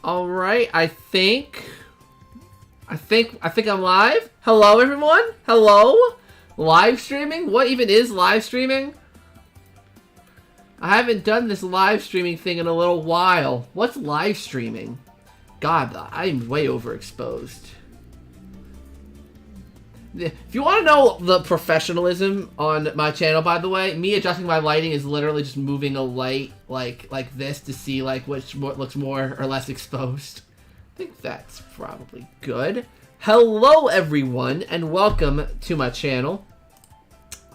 All right, I think I'm live. Hello, everyone. Hello. Live streaming? What even is live streaming? I haven't done this live streaming thing in a little while. What's live streaming? God, I'm way overexposed. If you want to know the professionalism on my channel, by the way, me adjusting my lighting is literally just moving a light like this to see like which looks more or less exposed. I think that's probably good. Hello, everyone, and welcome to my channel.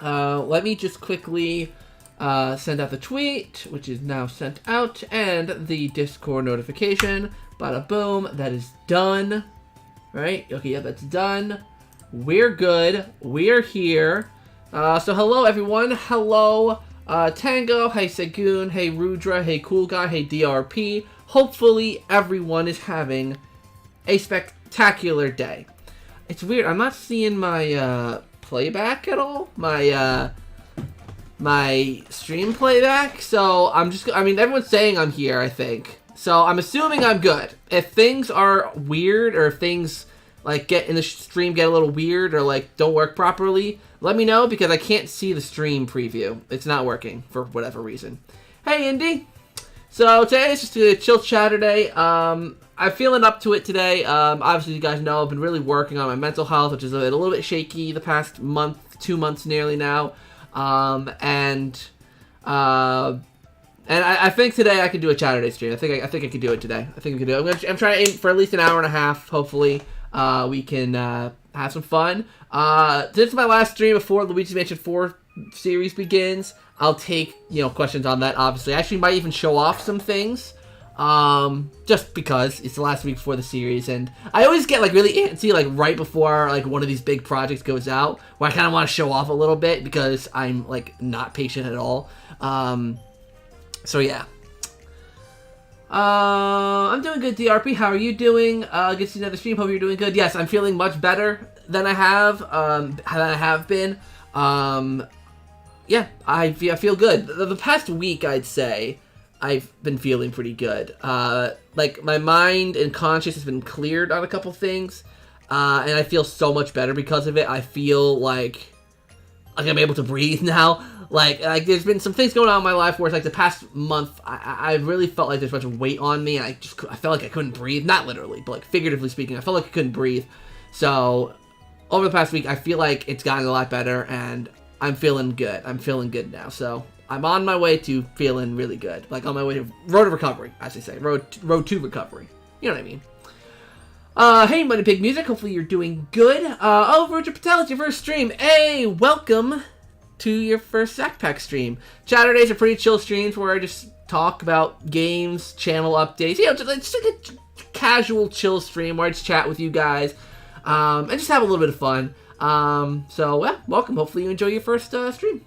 Let me just quickly send out the tweet, which is now sent out, and the Discord notification. Bada boom, that is done. Right? Okay, yeah, that's done. We're good. We're here. So hello, everyone. Hello, Tango. Hey, Segun. Hey, Rudra. Hey, Cool Guy. Hey, DRP. Hopefully, everyone is having a spectacular day. It's weird. I'm not seeing my playback at all. My stream playback. So I mean, everyone's saying I'm here, I think. So I'm assuming I'm good. If things are weird or if things like get in the stream get a little weird or like don't work properly, let me know because I can't see the stream preview. It's not working for whatever reason. Hey, Indy. So today is just a chill Chaturday. I'm feeling up to it today. Obviously, you guys know I've been really working on my mental health, which is a little bit shaky the past month, 2 months nearly now. And I think today I can do a Chaturday stream. I think I can do it today. I think I can do it. I'm trying to aim for at least an hour and a half, hopefully. We can have some fun. This is my last stream before Luigi's Mansion 4 series begins. I'll take, questions on that, obviously. I actually might even show off some things. Just because it's the last week before the series, and I always get, really antsy, right before, one of these big projects goes out, where I kind of want to show off a little bit, because I'm, not patient at all. So, yeah. I'm doing good, DRP. How are you doing? Good to see another stream. Hope you're doing good. Yes, I'm feeling much better than I have been. Yeah, I feel good. The past week, I'd say, I've been feeling pretty good. My mind and conscience has been cleared on a couple things, and I feel so much better because of it. I feel like I'm able to breathe now. There's been some things going on in my life where it's the past month, I really felt like there's a bunch of weight on me, and I felt like I couldn't breathe. Not literally, but figuratively speaking, I felt like I couldn't breathe. So, over the past week, I feel like it's gotten a lot better, and I'm feeling good. I'm feeling good now, so I'm on my way to feeling really good. On my way to road to recovery, as I say. Road to recovery. You know what I mean. Hey, Money Pig Music. Hopefully you're doing good. Roger Patel, it's your first stream. Hey, welcome to your first ZakPak stream. Chaturdays are pretty chill streams where I just talk about games, channel updates. Just like a casual, chill stream where I just chat with you guys. And just have a little bit of fun. So, yeah, welcome. Hopefully you enjoy your first stream.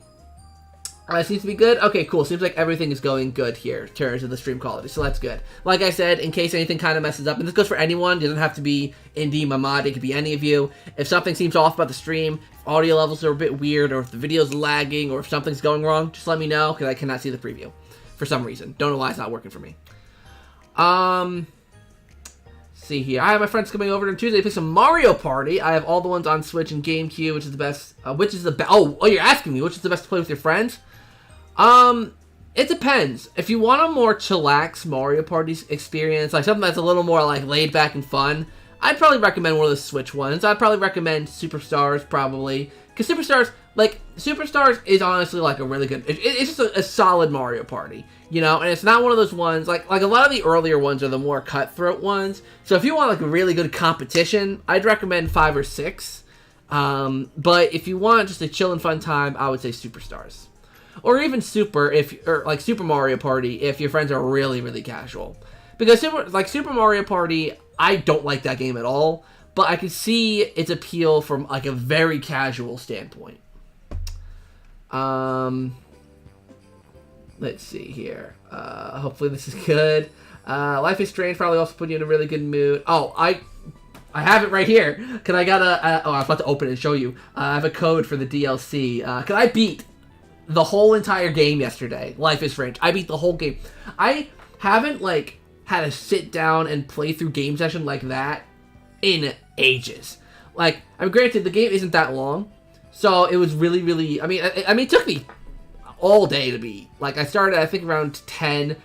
Seems to be good. Okay, cool. Seems like everything is going good here in terms of the stream quality, so that's good. Like I said, in case anything kind of messes up, and this goes for anyone, it doesn't have to be Indy, Mamad, it could be any of you. If something seems off about the stream, if audio levels are a bit weird, or if the video's lagging, or if something's going wrong, just let me know, because I cannot see the preview for some reason. Don't know why it's not working for me. See here. I have my friends coming over on Tuesday to play some Mario Party. I have all the ones on Switch and GameCube, which is the best. Oh, you're asking me, which is the best to play with your friends? It depends. If you want a more chillax Mario Party experience, something that's a little more laid back and fun, I'd probably recommend one of the Switch ones. I'd probably recommend Superstars, probably. Because Superstars is honestly a really good, it's just a solid Mario Party, and it's not one of those ones, like a lot of the earlier ones are the more cutthroat ones. So if you want a really good competition, I'd recommend 5 or 6. But if you want just a chill and fun time, I would say Superstars. Or even Super Mario Party if your friends are really, really casual. Because Super Mario Party, I don't like that game at all, but I can see its appeal from a very casual standpoint. Let's see here. Hopefully this is good. Life is Strange probably also put you in a really good mood. Oh, I have it right here. Cause I got I was about to open it and show you. I have a code for the DLC. Cause I beat the whole entire game yesterday. Life is Strange. I beat the whole game. I haven't had to sit down and play through game session like that in ages. Like, I mean, granted, the game isn't that long, so it was really, really, I mean, it took me all day to beat. Like, I started, I think, around 10,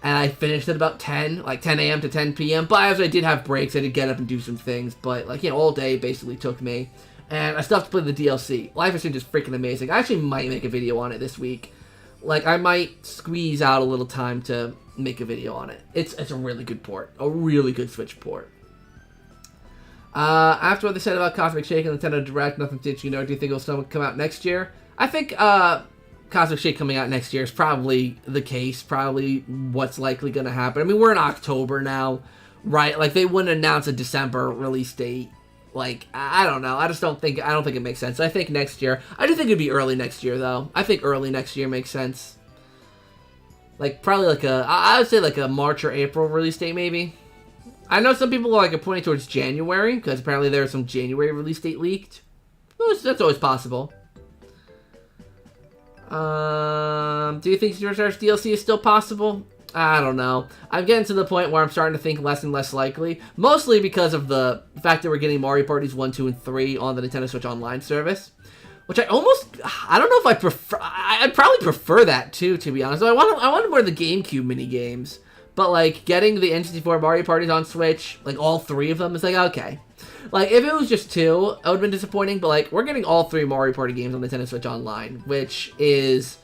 and I finished at about 10, like 10 a.m. to 10 p.m., but as I did have breaks, I did get up and do some things, but, like, you know, all day basically took me, and I still have to play the DLC. Life is Strange is freaking amazing. I actually might make a video on it this week. Like, I might squeeze out a little time to make a video on it. It's a really good port, a really good Switch port. After what they said about Cosmic Shake and Nintendo Direct, nothing to do you think it'll still come out next year? I think Cosmic Shake coming out next year is probably the case, probably what's likely going to happen. I mean, we're in October now, right? Like, they wouldn't announce a December release date. Like, I don't know. I don't think it makes sense. I think next year. I do think it'd be early next year, though. I think early next year makes sense. Like, probably like I would say like a March or April release date, maybe. I know some people are pointing towards January, because apparently there's some January release date leaked. That's always possible. Do you think Superstars DLC is still possible? I don't know. I'm getting to the point where I'm starting to think less and less likely. Mostly because of the fact that we're getting Mario Parties 1, 2, and 3 on the Nintendo Switch Online service. Which I don't know if I prefer. I'd probably prefer that too, to be honest. I wanted more of the GameCube mini games. But, like, getting the N64 Mario Parties on Switch, like, all 3 of them, is like, okay. Like, if it was just 2, it would have been disappointing. But, like, we're getting all 3 Mario Party games on Nintendo Switch Online, which is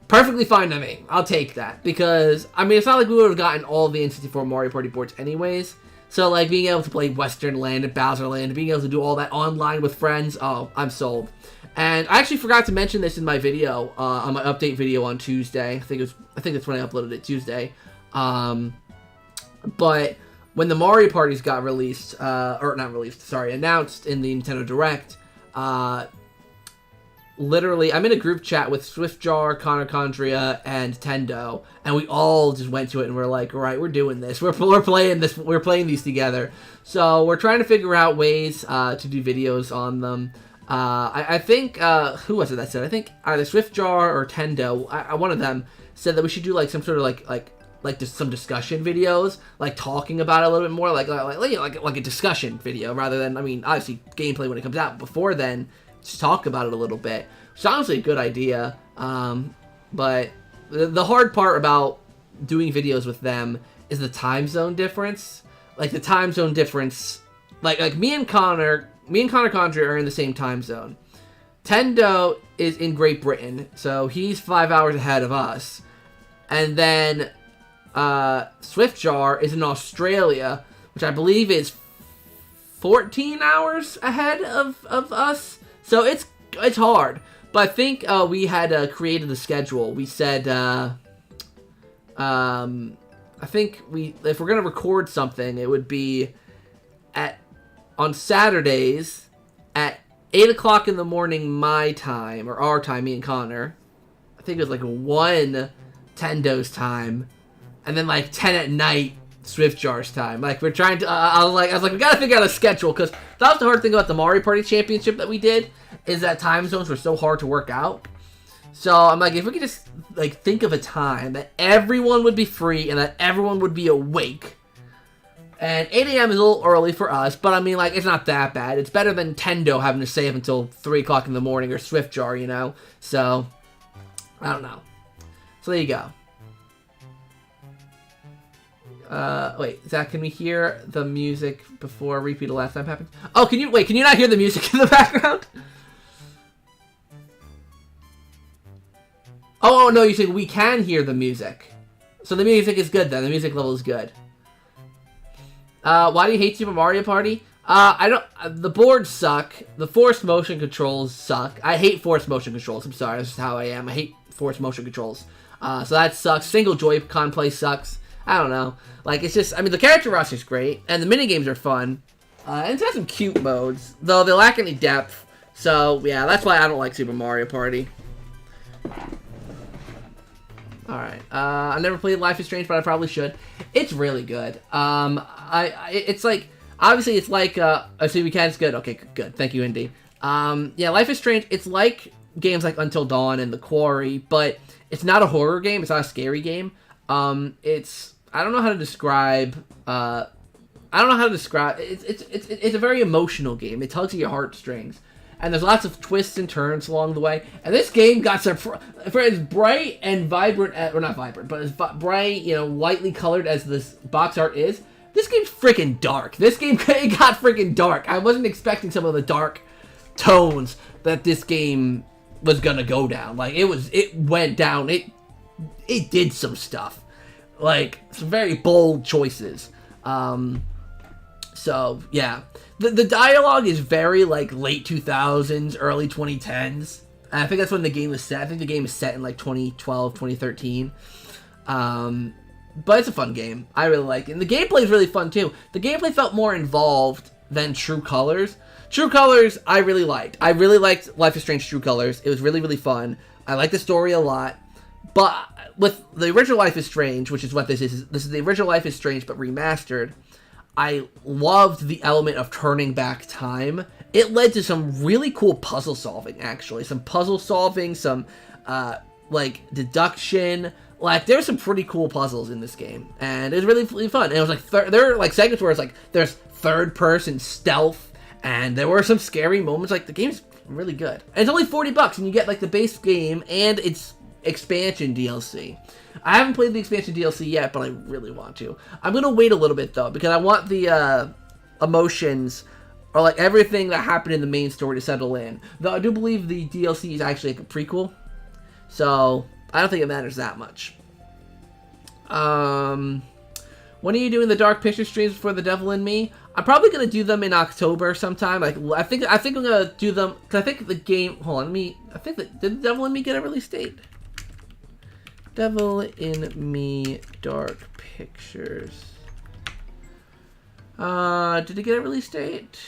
perfectly fine to me. I'll take that. Because, I mean, it's not like we would have gotten all the N64 Mario Party ports anyways. So, like, being able to play Western Land and Bowser Land, being able to do all that online with friends, oh, I'm sold. And I actually forgot to mention this in my video, on my update video on Tuesday. I think that's when I uploaded it, Tuesday. But when the Mario Parties got released, announced in the Nintendo Direct, literally, I'm in a group chat with Swiftjar, Connor Condria, and Tendo, and we all just went to it and we're like, all right, we're doing this. We're playing this. We're playing these together. So we're trying to figure out ways to do videos on them. I think, who was it that said? I think either Swiftjar or Tendo, one of them said that we should do like some sort of like just some discussion videos, like talking about it a little bit more, like a discussion video rather than, I mean, obviously gameplay when it comes out. Before then, just talk about it a little bit. Which is honestly a good idea. But the hard part about doing videos with them is the time zone difference. Like the time zone difference, like me and Connor Condry are in the same time zone. Tendo is in Great Britain, so he's 5 hours ahead of us. And then Swiftjar is in Australia, which I believe is 14 hours ahead of us. So it's hard. But I think we had created the schedule. We said, I think if we're going to record something, it would be on Saturdays at 8 o'clock in the morning my time, or our time, me and Connor. I think it was like 1 Tendo's time. And then like 10 at night, Swiftjar's time. Like we're trying to. I was like, we gotta figure out a schedule, because that was the hard thing about the Mario Party Championship that we did, is that time zones were so hard to work out. So I'm like, if we could just like think of a time that everyone would be free and that everyone would be awake. And 8 a.m. is a little early for us, but I mean, like, it's not that bad. It's better than Tendo having to stay up until 3 o'clock in the morning, or Swiftjar, you know. So I don't know. So there you go. Wait, Zach, can we hear the music before repeat of last time happened? Oh, can you not hear the music in the background? Oh, no, you're saying we can hear the music. So the music is good then, the music level is good. Why do you hate Super Mario Party? The boards suck, the forced motion controls suck. I hate forced motion controls, I'm sorry, that's just how I am. I hate forced motion controls. So that sucks. Single Joy-Con play sucks. I don't know. Like, it's just, I mean, the character roster is great, and the minigames are fun. And it's got some cute modes, though they lack any depth. So, yeah, that's why I don't like Super Mario Party. Alright, I never played Life is Strange, but I probably should. It's really good. It's like, obviously it's like, see we can, it's good. Okay, good. Thank you, Indy. Yeah, Life is Strange, it's like games like Until Dawn and The Quarry, but it's not a horror game, it's not a scary game. It's I don't know how to describe. I don't know how to describe. It's a very emotional game. It tugs at your heartstrings, and there's lots of twists and turns along the way. And this game got some for as bright and vibrant, or not vibrant, but as bright, lightly colored as this box art is. This game's freaking dark. This game it got freaking dark. I wasn't expecting some of the dark tones that this game was gonna go down. Like it went down. It did some stuff, like some very bold choices. So yeah, the dialogue is very like late 2000s, early 2010s. And I think that's when the game was set. I think the game is set in like 2012, 2013. But it's a fun game. I really like it. And the gameplay is really fun too. The gameplay felt more involved than True Colors. True Colors, I really liked. I really liked Life is Strange True Colors. It was really, really fun. I like the story a lot. But with the original Life is Strange, which is what this is the original Life is Strange but remastered, I loved the element of turning back time. It led to some really cool puzzle solving, actually. Some puzzle solving, some, like, deduction. Like, there's some pretty cool puzzles in this game. And it was really, really fun. And it was like, there were, like, segments where it's like, there's third-person stealth. And there were some scary moments. Like, the game's really good. And it's only $40, and you get, like, the base game and its expansion DLC. I haven't played the expansion DLC yet, but I really want to. I'm going to wait a little bit, though, because I want the emotions, or like everything that happened in the main story to settle in. Though I do believe the DLC is actually like a prequel, so I don't think it matters that much. When are you doing the Dark Picture streams for The Devil in Me? I'm probably going to do them in October sometime. Like, I think I'm going to do them, because I think the game, hold on, did The Devil in Me get a release date? Devil in Me Dark Pictures. Did it get a release date?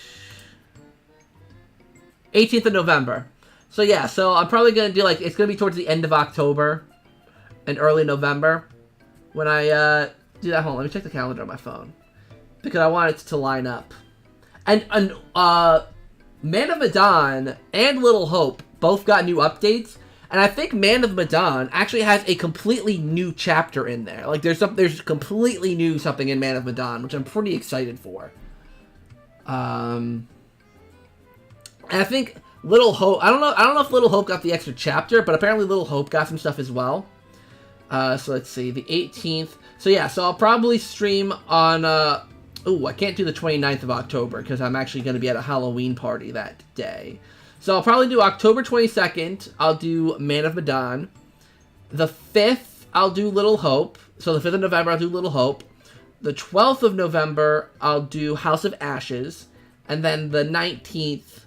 18th of November. So yeah, so I'm probably going to do like, it's going to be towards the end of October and early November when I do that. Hold on, let me check the calendar on my phone, because I want it to line up. And Man of Medan and Little Hope both got new updates. And I think Man of Medan actually has a completely new chapter in there. Like, there's completely new something in Man of Medan, which I'm pretty excited for. And I think Little Hope, I don't know if Little Hope got the extra chapter, but apparently Little Hope got some stuff as well. So let's see, the 18th. So yeah, so I'll probably stream on, I can't do the 29th of October, because I'm actually going to be at a Halloween party that day. So I'll probably do October 22nd, I'll do Man of Medan. The 5th, I'll do Little Hope. So the 5th of November, I'll do Little Hope. The 12th of November, I'll do House of Ashes. And then the 19th,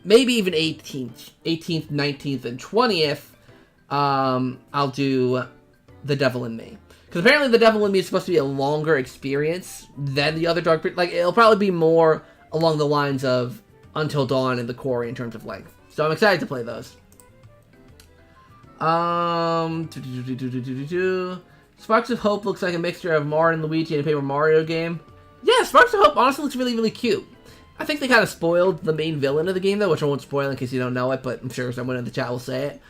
maybe even 18th, 19th, and 20th, I'll do The Devil in Me. Because apparently The Devil in Me is supposed to be a longer experience than the other Dark... Like, it'll probably be more along the lines of Until Dawn and The Quarry in terms of length. So I'm excited to play those. Sparks of Hope looks like a mixture of Mario and Luigi in a Paper Mario game. Yeah, Sparks of Hope honestly looks really, really cute. I think they kind of spoiled the main villain of the game, though, which I won't spoil in case you don't know it, but I'm sure someone in the chat will say it.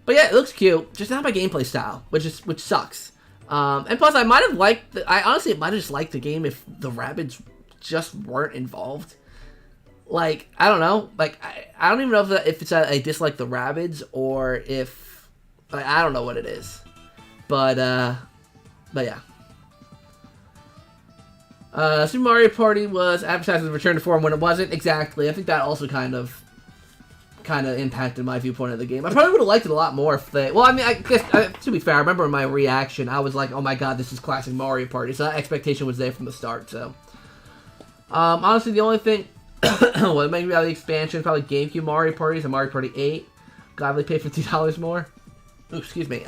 But yeah, it looks cute. Just not my gameplay style, which sucks. And plus, I might have liked... I honestly might have just liked the game if the rabbits just weren't involved. Like, I don't know. Like, I don't even know if it's I dislike the Rabbids or if... Like, I don't know what it is. But yeah. Super Mario Party was advertised as a return to form when it wasn't. Exactly. I think that also kind of impacted my viewpoint of the game. I probably would have liked it a lot more if they... Well, I mean, I guess, to be fair, I remember in my reaction, I was like, oh my god, this is classic Mario Party. So that expectation was there from the start, so... honestly, the only thing... well, maybe about the expansion, probably GameCube Mario Parties and Mario Party 8. Gladly pay $50 more. Ooh, excuse me.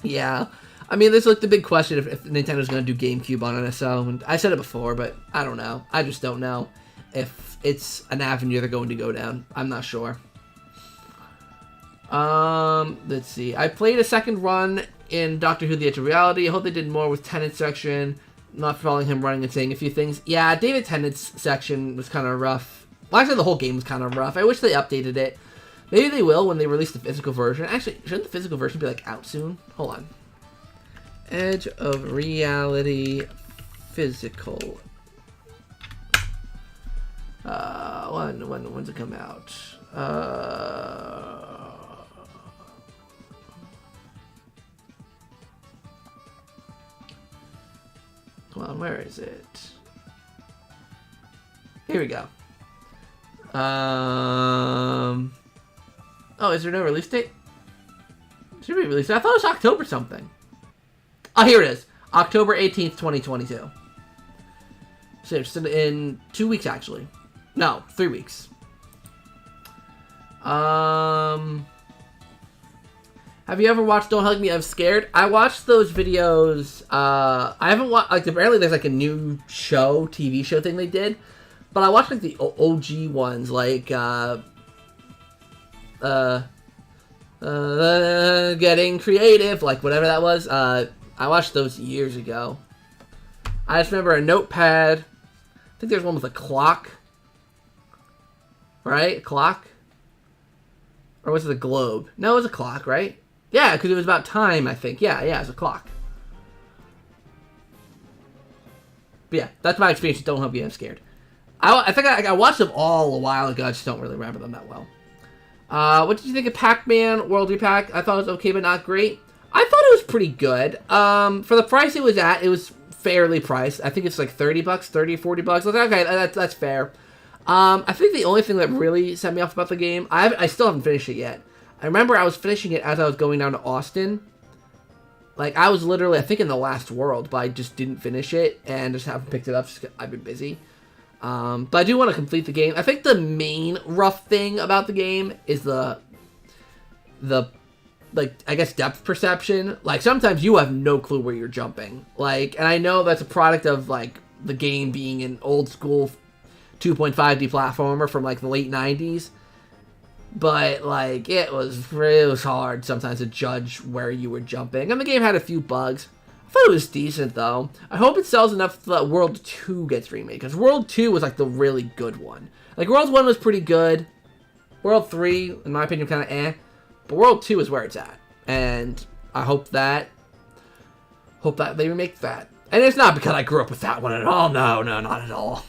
Yeah. I mean, this is like the big question if Nintendo's going to do GameCube on NSO. And I said it before, but I don't know. I just don't know if it's an avenue they're going to go down. I'm not sure. Let's see. I played a second run in Doctor Who: The Edge of Reality. I hope they did more with Tennant's section. Not following him running and saying a few things. Yeah, David Tennant's section was kind of rough. Well, actually, the whole game was kind of rough. I wish they updated it. Maybe they will when they release the physical version. Actually, shouldn't the physical version be, like, out soon? Hold on. Edge of Reality Physical. When's it come out? Come on, where is it? Here we go. Oh, is there no release date? Should be released. I thought it was October something. Oh, here it is. October 18th, 2022. So it's in 2 weeks, actually. No, 3 weeks. Have you ever watched Don't Hug Me, I'm Scared? I watched those videos. I haven't watched, like, apparently there's like a new show, TV show thing they did. But I watched like the OG ones, like, Getting Creative, like whatever that was. I watched those years ago. I just remember a notepad. I think there's one with a clock. Right? A clock? Or was it a globe? No, it was a clock, right? Yeah, because it was about time, I think. Yeah, it was a clock. But yeah, that's my experience with Don't Help Me, I'm Scared. I think I watched them all a while ago. I just don't really remember them that well. What did you think of Pac-Man World Repack? I thought it was okay, but not great. I thought it was pretty good. For the price it was at, it was fairly priced. I think it's like $30, $30, $40. Okay, that's fair. I think the only thing that really set me off about the game, I still haven't finished it yet. I remember I was finishing it as I was going down to Austin. Like, I was literally, I think, in the last world, but I just didn't finish it, and just haven't picked it up just 'cause I've been busy. But I do want to complete the game. I think the main rough thing about the game is the like, I guess, depth perception. Like, sometimes you have no clue where you're jumping. Like, and I know that's a product of, like, the game being an old school 2.5D platformer from, like, the late 90s. But, like, it was hard sometimes to judge where you were jumping. And the game had a few bugs. I thought it was decent, though. I hope it sells enough so that World 2 gets remade. Because World 2 was, like, the really good one. Like, World 1 was pretty good. World 3, in my opinion, kind of eh. But World 2 is where it's at. And I hope that they remake that. And it's not because I grew up with that one at all. No, not at all.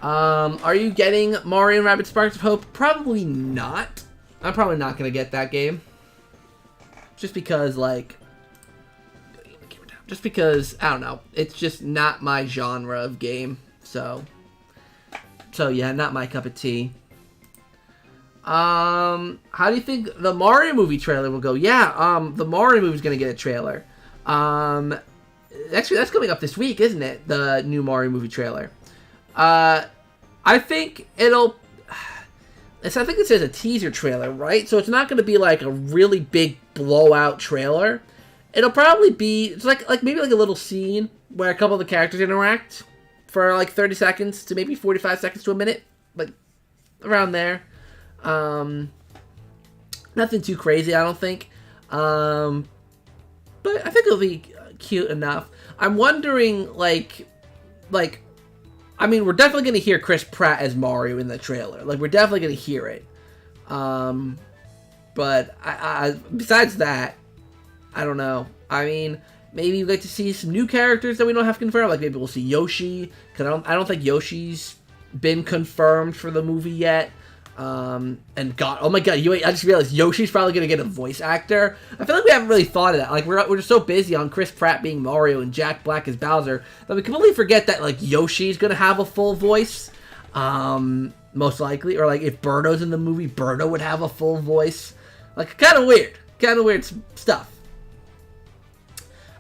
Are you getting Mario and Rabbids Sparks of Hope? Probably not. I'm probably not going to get that game. Just because, like... I don't know. It's just not my genre of game. So yeah, not my cup of tea. How do you think the Mario movie trailer will go? Yeah, the Mario movie's going to get a trailer. Actually, that's coming up this week, isn't it? The new Mario movie trailer. I think it'll... I think it says a teaser trailer, right? So it's not going to be like a really big blowout trailer. It'll probably be... It's like maybe like a little scene where a couple of the characters interact for like 30 seconds to maybe 45 seconds to a minute. Like, around there. Nothing too crazy, I don't think. But I think it'll be cute enough. I'm wondering, like, I mean, we're definitely going to hear Chris Pratt as Mario in the trailer. Like, we're definitely going to hear it. But besides that, I don't know. I mean, maybe we'd like to see some new characters that we don't have confirmed. Like, maybe we'll see Yoshi. Because I don't think Yoshi's been confirmed for the movie yet. And God, oh my God, I just realized Yoshi's probably going to get a voice actor. I feel like we haven't really thought of that. Like, we're just so busy on Chris Pratt being Mario and Jack Black as Bowser that we completely forget that, like, Yoshi's going to have a full voice. Most likely. Or, like, if Birdo's in the movie, Birdo would have a full voice. Like, kind of weird stuff.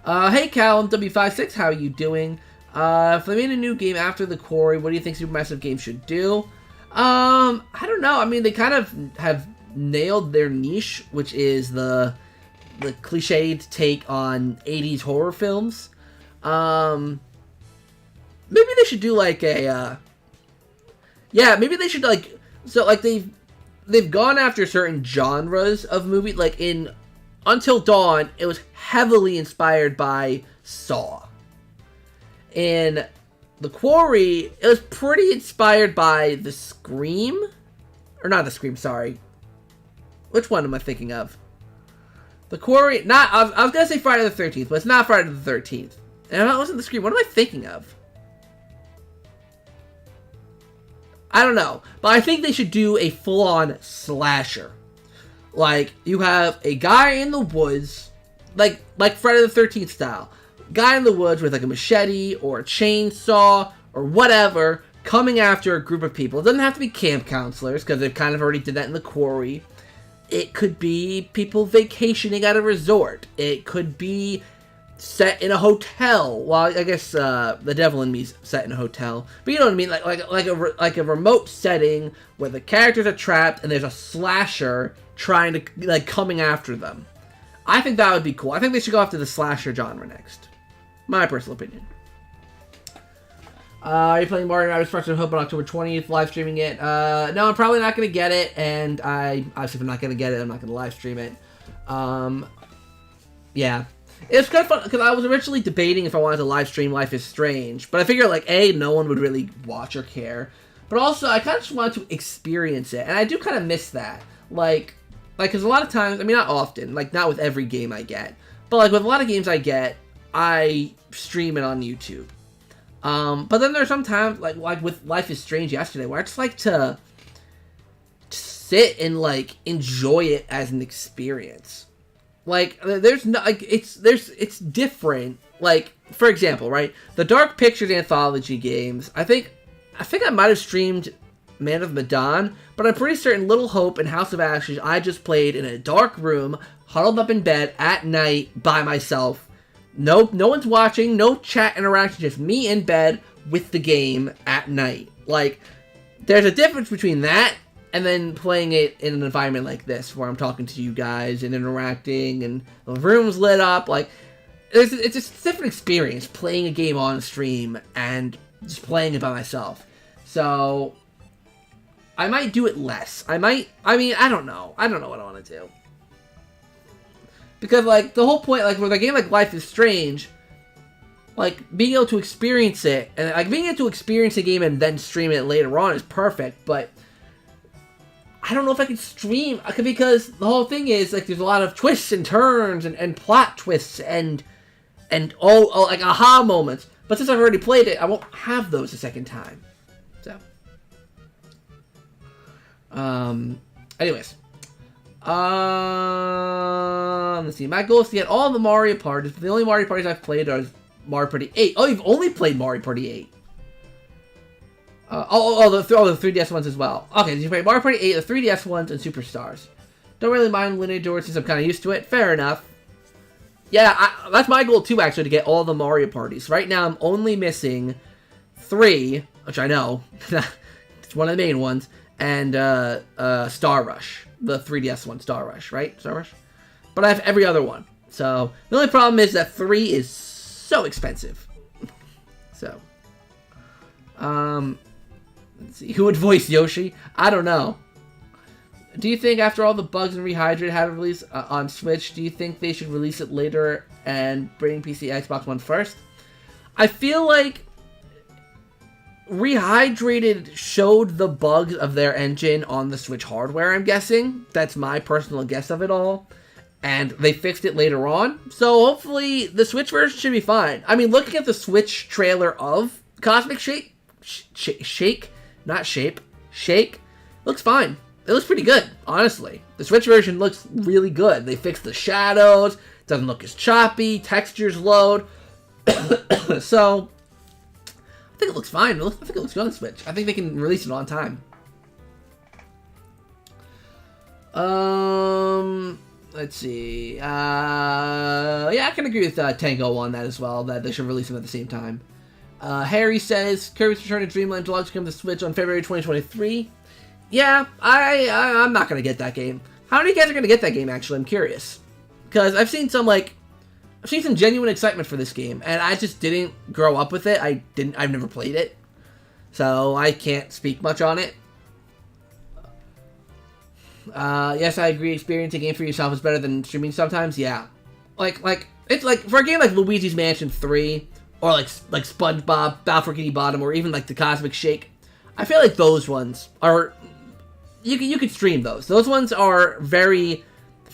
Hey, Callum W56, how are you doing? If they made a new game after The Quarry, what do you think Supermassive Games should do? I don't know. I mean, they kind of have nailed their niche, which is the cliched take on 80s horror films. Maybe they should do like a, maybe they should like, so like they've gone after certain genres of movie, like in Until Dawn, it was heavily inspired by Saw. In The Quarry, it was pretty inspired by The Scream. Or not The Scream, sorry. Which one am I thinking of? The Quarry, I was going to say Friday the 13th, but it's not Friday the 13th. And if that wasn't the screen, what am I thinking of? I don't know. But I think they should do a full-on slasher. Like, you have a guy in the woods, like Friday the 13th style. Guy in the woods with like a machete or a chainsaw or whatever, coming after a group of people. It doesn't have to be camp counselors, because they've kind of already did that in the Quarry. It could be people vacationing at a resort. It could be set in a hotel. Well, I guess The Devil in Me's set in a hotel. But you know what I mean? Like a remote setting where the characters are trapped and there's a slasher trying to, like, coming after them. I think that would be cool. I think they should go after the slasher genre next. My personal opinion. Are you playing Mario Rabbids Sparks of Hope on October 20th, live streaming it? No, I'm probably not going to get it, and obviously if I'm not going to get it, I'm not going to live stream it. Yeah. It's kind of fun, because I was originally debating if I wanted to live stream Life is Strange, but I figured, like, A, no one would really watch or care, but also, I kind of just wanted to experience it, and I do kind of miss that. Like, because a lot of times, I mean, not often, like, not with every game I get, but, like, with a lot of games I get, I stream it on YouTube. But then there's sometimes, like with Life is Strange yesterday, where I just like to sit and, like, enjoy it as an experience. Like, there's no, like, it's different. Like, for example, right, the Dark Pictures anthology games, I think I might have streamed Man of Medan, but I'm pretty certain Little Hope and House of Ashes I just played in a dark room, huddled up in bed at night by myself. No one's watching, no chat interaction, just me in bed with the game at night. Like, there's a difference between that and then playing it in an environment like this, where I'm talking to you guys and interacting, and the room's lit up. Like, it's just a different experience playing a game on stream and just playing it by myself. So, I might do it less. I don't know. I don't know what I want to do. Because, like, the whole point, like, with a game like Life is Strange, like, being able to experience it, and, like, being able to experience a game and then stream it later on is perfect, but I don't know if I can stream, because the whole thing is, like, there's a lot of twists and turns, and plot twists, and all, like, aha moments, but since I've already played it, I won't have those a second time, so, anyways. Let's see. My goal is to get all the Mario parties, but the only Mario parties I've played are Mario Party 8. Oh, you've only played Mario Party 8. The 3DS ones as well. Okay, so you played Mario Party 8, the 3DS ones, and Superstars. Don't really mind linear doors since I'm kind of used to it. Fair enough. Yeah, that's my goal too, actually, to get all the Mario parties. Right now, I'm only missing 3, which I know. It's one of the main ones, and Star Rush. The 3DS one, Star Rush, right? Star Rush? But I have every other one. So, the only problem is that 3 is so expensive. So, let's see. Who would voice Yoshi? I don't know. Do you think after all the bugs and Rehydrate had a release on Switch, do you think they should release it later and bring PC Xbox One first? I feel like Rehydrated showed the bugs of their engine on the Switch hardware, I'm guessing. That's my personal guess of it all. And they fixed it later on. So hopefully the Switch version should be fine. I mean, looking at the Switch trailer of Cosmic Shake, looks fine. It looks pretty good, honestly. The Switch version looks really good. They fixed the shadows, doesn't look as choppy, textures load. So, I think it looks fine. I think it looks good on the Switch. I think they can release it on time. Let's see. Yeah, I can agree with Tango on that as well, that they should release them at the same time. Harry says, Kirby's Return to Dreamland Deluxe come to Switch on February 2023. Yeah, I'm not going to get that game. How many guys are going to get that game, actually? I'm curious. Because I've seen some genuine excitement for this game, and I just didn't grow up with it. I've never played it. So I can't speak much on it. Yes, I agree. Experiencing a game for yourself is better than streaming sometimes. Yeah. It's like, for a game like Luigi's Mansion 3, or like SpongeBob, Battle for Bikini Bottom, or even like the Cosmic Shake, I feel like those ones are, you could stream those. Those ones are very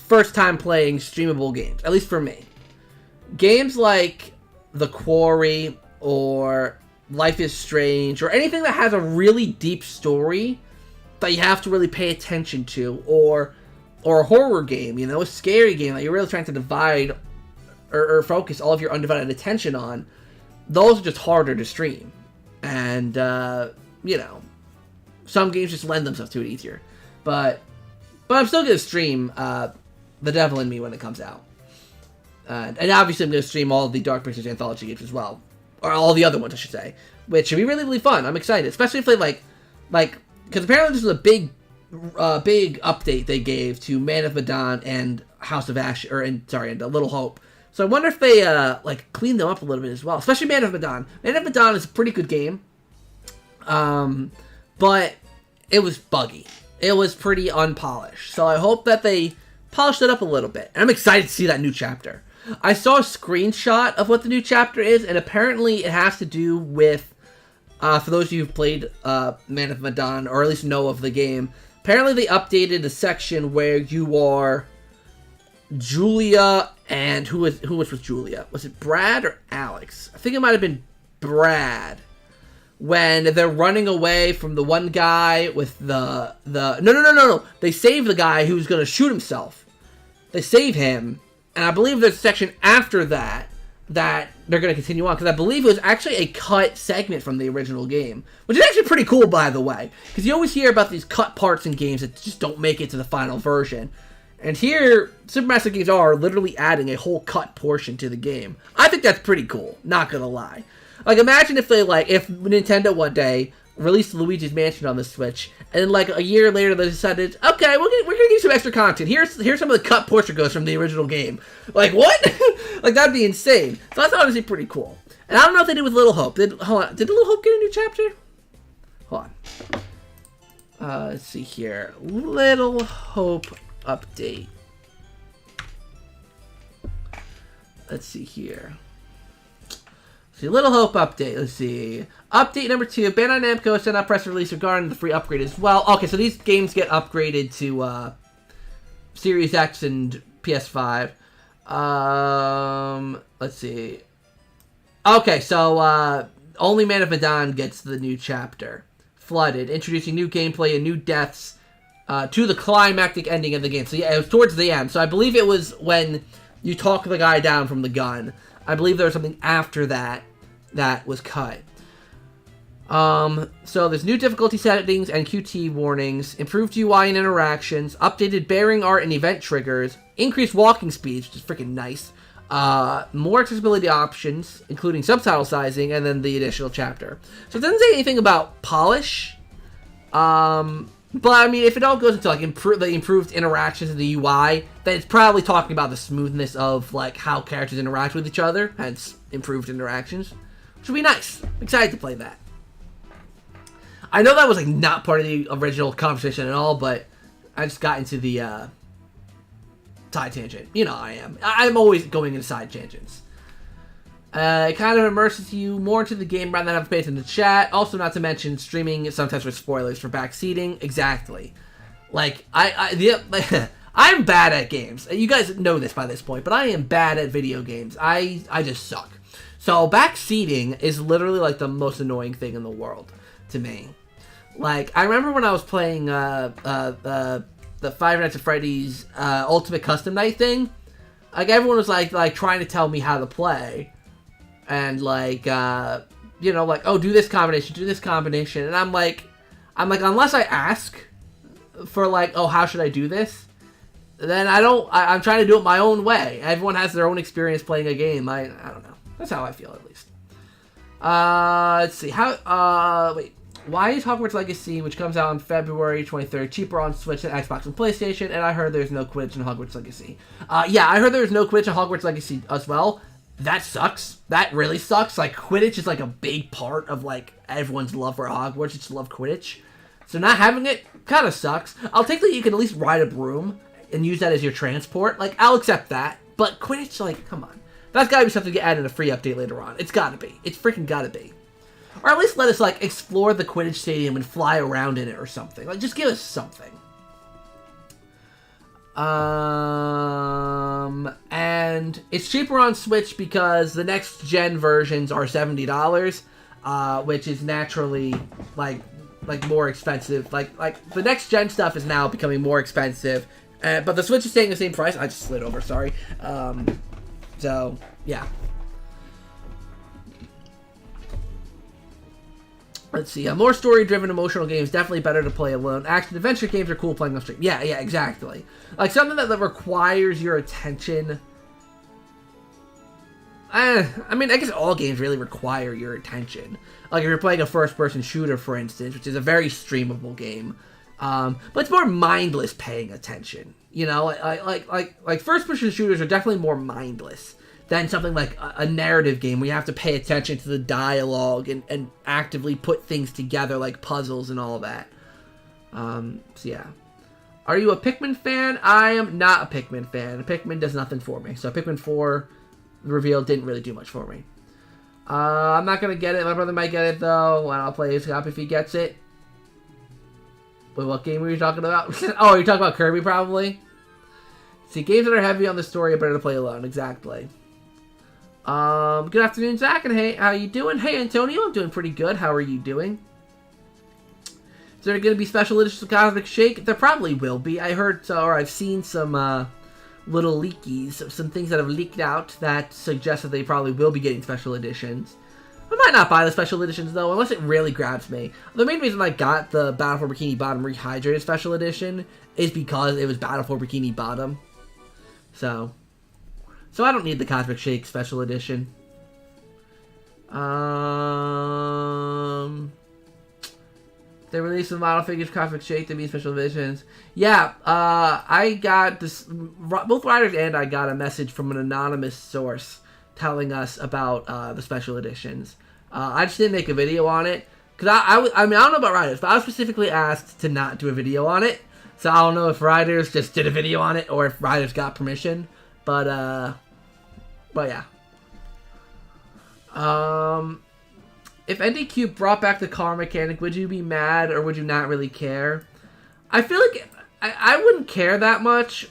first time playing streamable games, at least for me. Games like The Quarry or Life is Strange or anything that has a really deep story that you have to really pay attention to, or a horror game, you know, a scary game that you're really trying to divide or focus all of your undivided attention on, those are just harder to stream. And, you know, some games just lend themselves to it easier. But I'm still going to stream The Devil in Me when it comes out. And obviously I'm going to stream all of the Dark Pictures Anthology games as well. Or all the other ones, I should say. Which should be really, really fun. I'm excited. Especially if they, like, because apparently this was a big update they gave to Man of Medan and House of Ash, and A Little Hope. So I wonder if they, like, cleaned them up a little bit as well. Especially Man of Medan. Man of Medan is a pretty good game. But it was buggy. It was pretty unpolished. So I hope that they polished it up a little bit. And I'm excited to see that new chapter. I saw a screenshot of what the new chapter is, and apparently it has to do with, for those of you who've played Man of Medan, or at least know of the game, apparently they updated a section where you are Julia and who was with Julia? Was it Brad or Alex? I think it might have been Brad. When they're running away from the one guy with No. They save the guy who's going to shoot himself. They save him, and I believe there's a section after that they're going to continue on, because I believe it was actually a cut segment from the original game, which is actually pretty cool, by the way, because you always hear about these cut parts in games that just don't make it to the final version. And here, Supermassive Games are literally adding a whole cut portion to the game. I think that's pretty cool, not gonna lie. Like, imagine if if Nintendo one day released Luigi's Mansion on the Switch, and then, like, a year later they decided, okay, we're gonna give you some extra content. Here's some of the cut portion goes from the original game. Like, what? Like, that'd be insane. So that's honestly pretty cool. And I don't know if they did with Little Hope. Hold on. Did Little Hope get a new chapter? Hold on. Let's see here. Little Hope update. Let's see here. Little Hope update. Let's see. Update number 2. Bandai Namco sent out press release regarding the free upgrade as well. Okay, so these games get upgraded to Series X and PS5. Let's see. Okay, so only Man of Medan gets the new chapter. Flooded, introducing new gameplay and new deaths to the climactic ending of the game. So yeah, it was towards the end. So I believe it was when you talk the guy down from the gun. I believe there was something after that was cut. So there's new difficulty settings and QT warnings, improved UI and interactions, updated bearing art and event triggers, increased walking speeds, which is freaking nice, more accessibility options, including subtitle sizing, and then the additional chapter. So it doesn't say anything about polish, but I mean, if it all goes into like the improved interactions in the UI, then it's probably talking about the smoothness of like how characters interact with each other, hence improved interactions, which would be nice. I'm excited to play that. I know that was like not part of the original conversation at all, but I just got into the side tangent. You know I am. I'm always going into side tangents. It kind of immerses you more into the game rather than have space in the chat. Also, not to mention streaming sometimes with spoilers for backseating. Exactly. Like I'm bad at games. You guys know this by this point, but I am bad at video games. I just suck. So backseating is literally like the most annoying thing in the world to me. Like I remember when I was playing the Five Nights at Freddy's Ultimate Custom Night thing. Like everyone was like trying to tell me how to play. And like, you know, like, oh, do this combination, and I'm like, unless I ask for like, oh, how should I do this, then I'm trying to do it my own way. Everyone has their own experience playing a game. I don't know. That's how I feel, at least. Let's see. Why is Hogwarts Legacy, which comes out on February 23rd, cheaper on Switch than Xbox and PlayStation? And I heard there's no Quidditch in Hogwarts Legacy. Yeah, I heard there's no Quidditch in Hogwarts Legacy as well. That sucks. That really sucks. Like, Quidditch is, like, a big part of, like, everyone's love for Hogwarts. Just love Quidditch. So not having it kind of sucks. I'll take that you can at least ride a broom and use that as your transport. Like, I'll accept that. But Quidditch, like, come on. That's gotta be something to get added in a free update later on. It's gotta be. It's freaking gotta be. Or at least let us, like, explore the Quidditch stadium and fly around in it or something. Like, just give us something. And it's cheaper on Switch because the next gen versions are $70, which is naturally like more expensive. Like the next gen stuff is now becoming more expensive, but the Switch is staying the same price. I just slid over, sorry. So yeah. Let's see. More story-driven, emotional games definitely better to play alone. Action adventure games are cool playing on stream. Yeah, exactly. Like something that requires your attention. I mean, I guess all games really require your attention. Like if you're playing a first-person shooter, for instance, which is a very streamable game, but it's more mindless paying attention. You know, like first-person shooters are definitely more mindless than something like a narrative game where you have to pay attention to the dialogue and actively put things together like puzzles and all that. So yeah. Are you a Pikmin fan? I am not a Pikmin fan. Pikmin does nothing for me. So Pikmin 4, the reveal didn't really do much for me. I'm not going to get it. My brother might get it though. And I'll play his copy if he gets it. Wait, what game were you talking about? Oh, you're talking about Kirby probably? See, games that are heavy on the story are better to play alone. Exactly. Good afternoon, Zach, and hey, how you doing? Hey, Antonio, I'm doing pretty good. How are you doing? Is there going to be special editions of Cosmic Shake? There probably will be. I heard, or I've seen some little leakies, some things that have leaked out that suggest that they probably will be getting special editions. I might not buy the special editions, though, unless it really grabs me. The main reason I got the Battle for Bikini Bottom Rehydrated special edition is because it was Battle for Bikini Bottom. So I don't need the Cosmic Shake special edition. They released some model figures Cosmic Shake to be special editions. Yeah, I got this. Both Riders and I got a message from an anonymous source telling us about the special editions. I just didn't make a video on it because I mean, I don't know about Riders, but I was specifically asked to not do a video on it. So I don't know if Riders just did a video on it or if Riders got permission. But yeah. If NDQ brought back the car mechanic, would you be mad or would you not really care? I feel like I wouldn't care that much.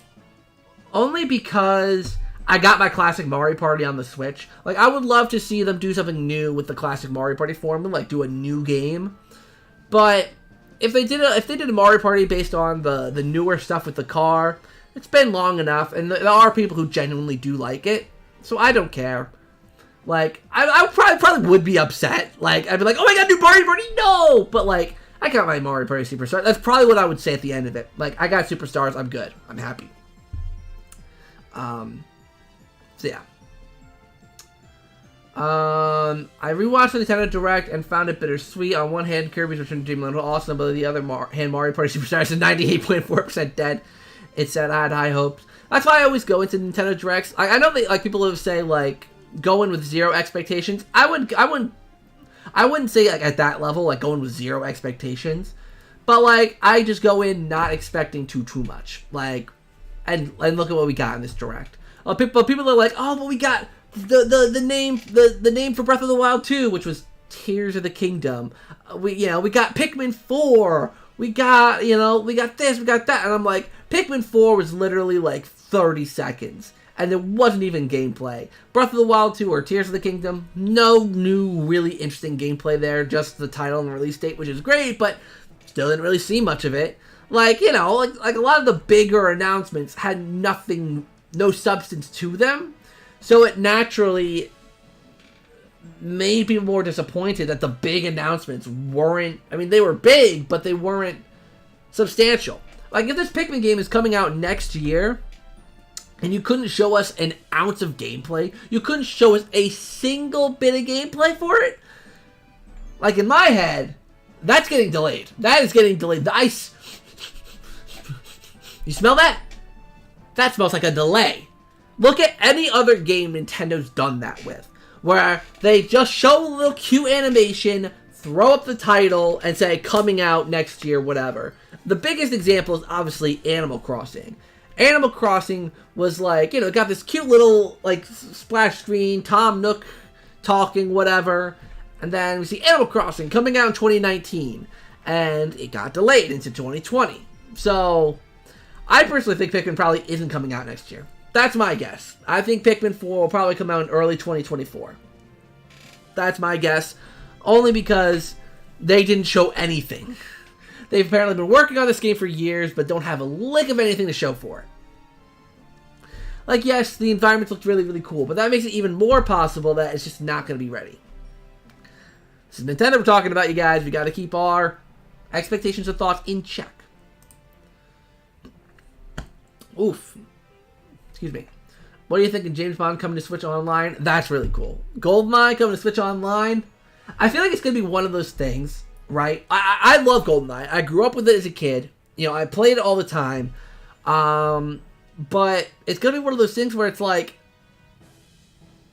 Only because I got my classic Mario Party on the Switch. Like, I would love to see them do something new with the classic Mario Party formula, like do a new game. But if they did a Mario Party based on the newer stuff with the car, it's been long enough, and there are people who genuinely do like it, so I don't care. Like, I probably would be upset. Like, I'd be like, oh my god, new Mario Party, no! But, like, I got my Mario Party Superstar. That's probably what I would say at the end of it. Like, I got Superstars, I'm good. I'm happy. So, yeah. I rewatched the Nintendo Direct and found it bittersweet. On one hand, Kirby's Return to Dreamland was awesome, but on the other hand, Mario Party Superstars is 98.4% dead. It said I had high hopes. That's why I always go into Nintendo Directs. I know that, like, people who say, like, go in with zero expectations. I wouldn't say, like, at that level, like, going with zero expectations. But, like, I just go in not expecting too much. Like, and look at what we got in this Direct. But people are like, oh, but we got the name for Breath of the Wild 2, which was Tears of the Kingdom. We got Pikmin 4. We got this, we got that. And I'm like, Pikmin 4 was literally like 30 seconds. And there wasn't even gameplay. Breath of the Wild 2 or Tears of the Kingdom, no new really interesting gameplay there. Just the title and the release date, which is great, but still didn't really see much of it. Like, like a lot of the bigger announcements had no substance to them. So it naturally made people more disappointed that the big announcements weren't... I mean, they were big, but they weren't substantial. Like, if this Pikmin game is coming out next year, and you couldn't show us an ounce of gameplay, you couldn't show us a single bit of gameplay for it, like, in my head, that's getting delayed. That is getting delayed. The ice... You smell that? That smells like a delay. Look at any other game Nintendo's done that with, where they just show a little cute animation, throw up the title, and say, coming out next year, whatever. The biggest example is obviously Animal Crossing. Animal Crossing was like, got this cute little, like, splash screen, Tom Nook talking, whatever. And then we see Animal Crossing coming out in 2019. And it got delayed into 2020. So, I personally think Pikmin probably isn't coming out next year. That's my guess. I think Pikmin 4 will probably come out in early 2024. That's my guess. Only because they didn't show anything. They've apparently been working on this game for years, but don't have a lick of anything to show for it. Like, yes, the environments looked really, really cool, but that makes it even more possible that it's just not going to be ready. This is Nintendo we're talking about, you guys. We got to keep our expectations and thoughts in check. Oof. Excuse me. What do you think of James Bond coming to Switch Online? That's really cool. GoldenEye coming to Switch Online? I feel like it's going to be one of those things, right? I love GoldenEye. I grew up with it as a kid. You know, I played it all the time. But it's going to be one of those things where it's like,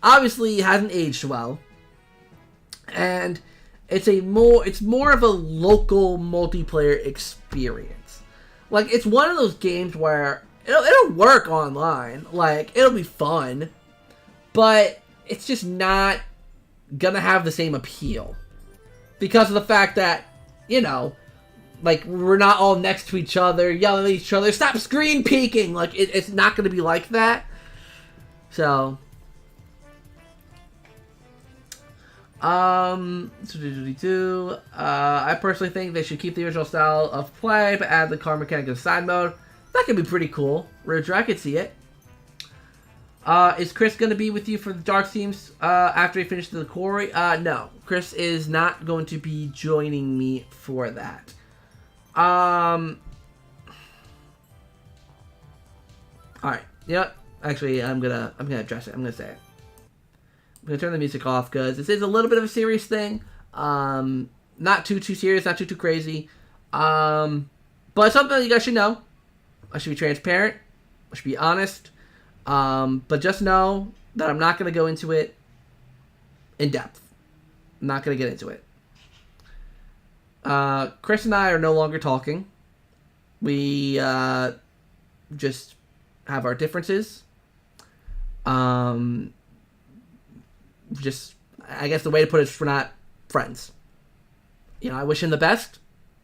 obviously it hasn't aged well. And it's more of a local multiplayer experience. Like, it's one of those games where it'll work online. Like, it'll be fun. But it's just not gonna have the same appeal. Because of the fact that, you know, like, we're not all next to each other, yelling at each other, stop screen peeking! Like, it's not gonna be like that. So, I personally think they should keep the original style of play, but add the car mechanic of side mode. That could be pretty cool. Roger, I could see it. Is Chris going to be with you for the Dark Themes after he finishes the quarry? No. Chris is not going to be joining me for that. Alright. You know what? Actually, I'm gonna address it. I'm gonna say it. I'm gonna turn the music off because this is a little bit of a serious thing. Not too serious, not too crazy. But something you guys should know. I should be transparent. I should be honest. But just know that I'm not going to go into it in depth. I'm not going to get into it. Chris and I are no longer talking. We just have our differences. Just, I guess the way to put it is we're not friends. You know, I wish him the best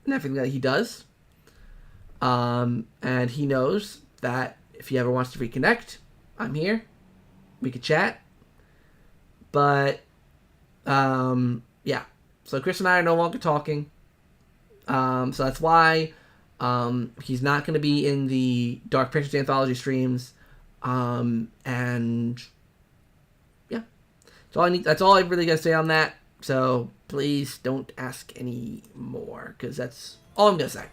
in everything that he does. And he knows that if he ever wants to reconnect, I'm here. We could chat. But, yeah. So Chris and I are no longer talking. So that's why he's not going to be in the Dark Pictures Anthology streams. And, yeah. That's all I really got to say on that. So please don't ask any more, because that's all I'm going to say.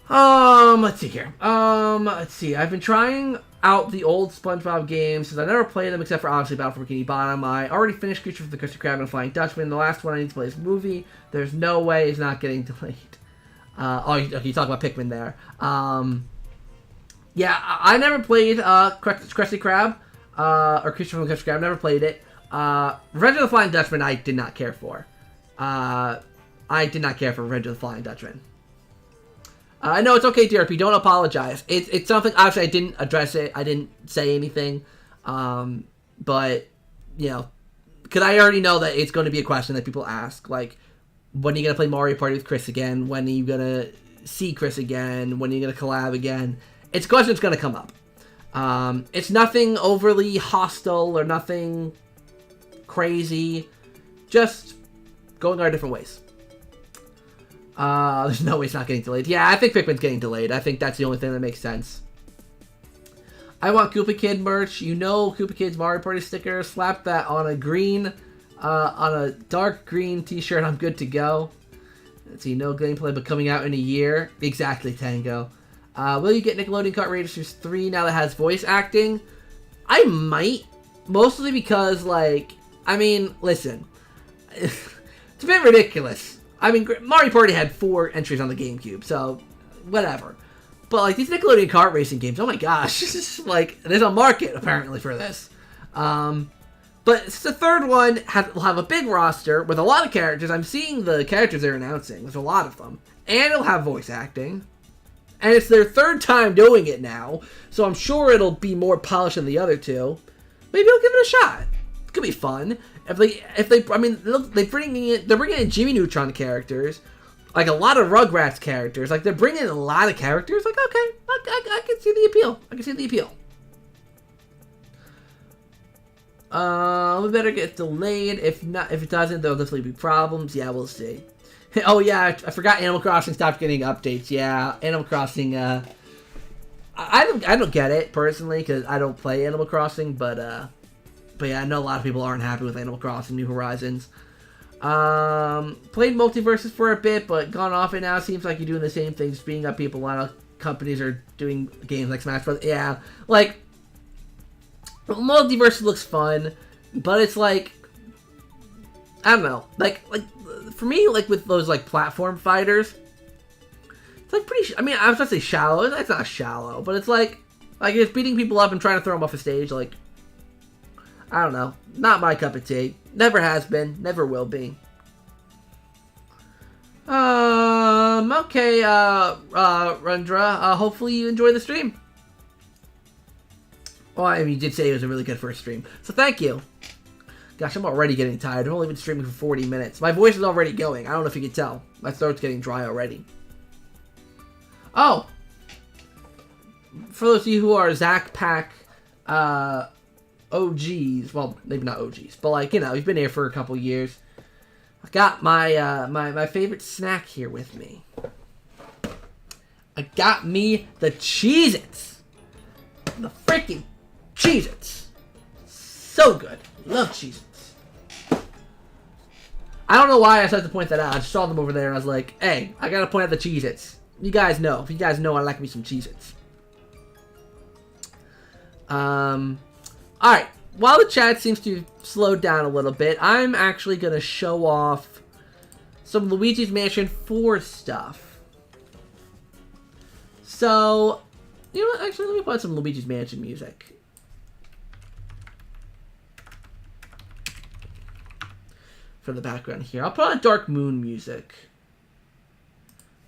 Let's see here. Let's see. I've been trying out the old SpongeBob games since I never played them except for obviously Battle for Bikini Bottom. I already finished Creature from the Krusty Krab and Flying Dutchman. The last one I need to play is Movie. There's no way it's not getting delayed. You talk about Pikmin there. Yeah, I never played Krusty Krab or Creature from the Krusty Krab. Never played it. Revenge of the Flying Dutchman I did not care for. I did not care for Revenge of the Flying Dutchman. No, it's okay, DRP. Don't apologize. It's something, obviously, I didn't address it. I didn't say anything. But, you know, because I already know that it's going to be a question that people ask. Like, when are you going to play Mario Party with Chris again? When are you going to see Chris again? When are you going to collab again? It's a question that's going to come up. It's nothing overly hostile or nothing crazy. Just going our different ways. There's no way it's not getting delayed. Yeah, I think Pikmin's getting delayed. I think that's the only thing that makes sense. I want Koopa Kid merch. You know Koopa Kid's Mario Party sticker. Slap that on a green, on a dark green t-shirt. I'm good to go. Let's see, no gameplay, but coming out in a year. Exactly, Tango. Will you get Nickelodeon Kart Racers 3 now that has voice acting? I might. Mostly because, like, I mean, listen. It's a bit ridiculous. I mean, Mario Party had 4 entries on the GameCube, so whatever. But, like, these Nickelodeon kart racing games, oh my gosh. Like, there's a market, apparently, for this. But the third one will have a big roster with a lot of characters. I'm seeing the characters they're announcing. There's a lot of them. And it'll have voice acting. And it's their third time doing it now, so I'm sure it'll be more polished than the other two. Maybe I'll give it a shot. It could be fun. They're bringing in Jimmy Neutron characters. like a lot of Rugrats characters. Like they're bringing in a lot of characters. Like okay, I can see the appeal. I can see the appeal. We better get delayed. If it doesn't, there'll definitely be problems. Yeah, we'll see. Oh yeah, I forgot Animal Crossing stopped getting updates. Yeah, Animal Crossing. I don't get it personally because I don't play Animal Crossing, but yeah, I know a lot of people aren't happy with Animal Crossing New Horizons. Played Multiverses for a bit, but gone off it now. Seems like you're doing the same thing, just beating up people. A lot of companies are doing games like Smash Bros. Yeah, like Multiverses looks fun, but it's like I don't know, like for me, like with those like platform fighters, it's like pretty. I mean, I was gonna say shallow. It's not shallow, but it's like it's beating people up and trying to throw them off a stage. Like I don't know, not my cup of tea. Never has been, never will be. Okay, Rundra, hopefully you enjoy the stream. Well, I mean, you did say it was a really good first stream, so thank you. Gosh, I'm already getting tired. I've only been streaming for 40 minutes. My voice is already going. I don't know if you can tell. My throat's getting dry already. Oh! For those of you who are ZakPak, OGs, well, maybe not OGs, but like, you know, you've been here for a couple years. I got my my favorite snack here with me. I got me the Cheez-Its. The freaking Cheez-Its. So good. Love Cheez-Its. I don't know why I started to point that out. I just saw them over there and I was like, hey, I gotta point out the Cheez-Its. You guys know. If you guys know, I like me some Cheez-Its. Alright, while the chat seems to slow down a little bit, I'm actually going to show off some Luigi's Mansion 4 stuff. So, you know what, actually, let me put some Luigi's Mansion music. For the background here. I'll put on Dark Moon music.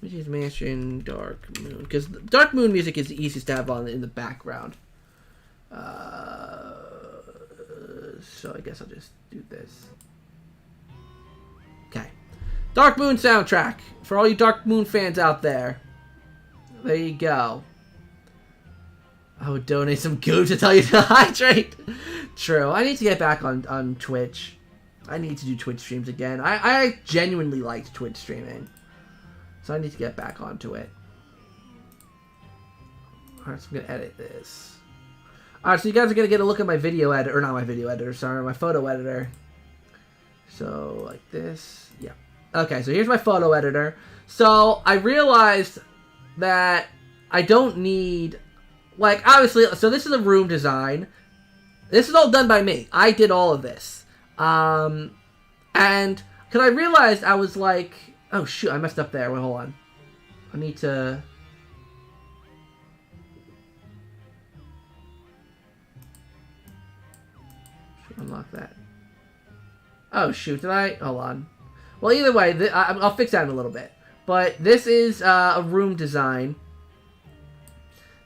Luigi's Mansion, Dark Moon. Because Dark Moon music is the easiest to have on in the background. So I guess I'll just do this. Okay. Dark Moon soundtrack. For all you Dark Moon fans out there. There you go. I would donate some goo to tell you to hydrate. True. I need to get back on Twitch. I need to do Twitch streams again. I genuinely liked Twitch streaming. So I need to get back onto it. Alright, so I'm going to edit this. Alright, so you guys are going to get a look at my video editor, or not my video editor, sorry, my photo editor. So, like this, yeah. Okay, so here's my photo editor. So, I realized that I don't need, like, obviously, so this is a room design. This is all done by me. I did all of this. And, because I realized I was like, oh shoot, I messed up there, wait, hold on. I need to... unlock that. Oh shoot, did I? Hold on. Well, either way, I'll fix that in a little bit. But this is a room design.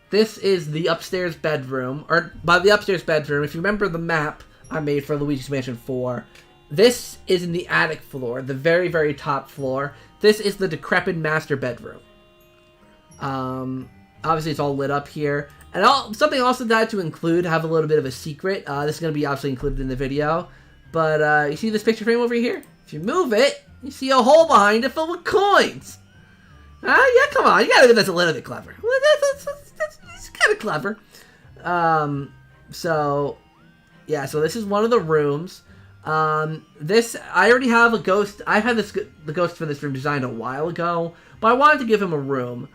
This is the upstairs bedroom. Or, by the upstairs bedroom, if you remember the map I made for Luigi's Mansion 4, this is in the attic floor, the very, very top floor. This is the decrepit master bedroom. Obviously, it's all lit up here. And something also that I had to include, have a little bit of a secret. This is going to be obviously included in the video. But you see this picture frame over here? If you move it, you see a hole behind it filled with coins. Yeah, come on. You got to think that's a little bit clever. That's kind of clever. So, yeah. So this is one of the rooms. This, I already have a ghost. I had the ghost for this room designed a while ago. But I wanted to give him a room.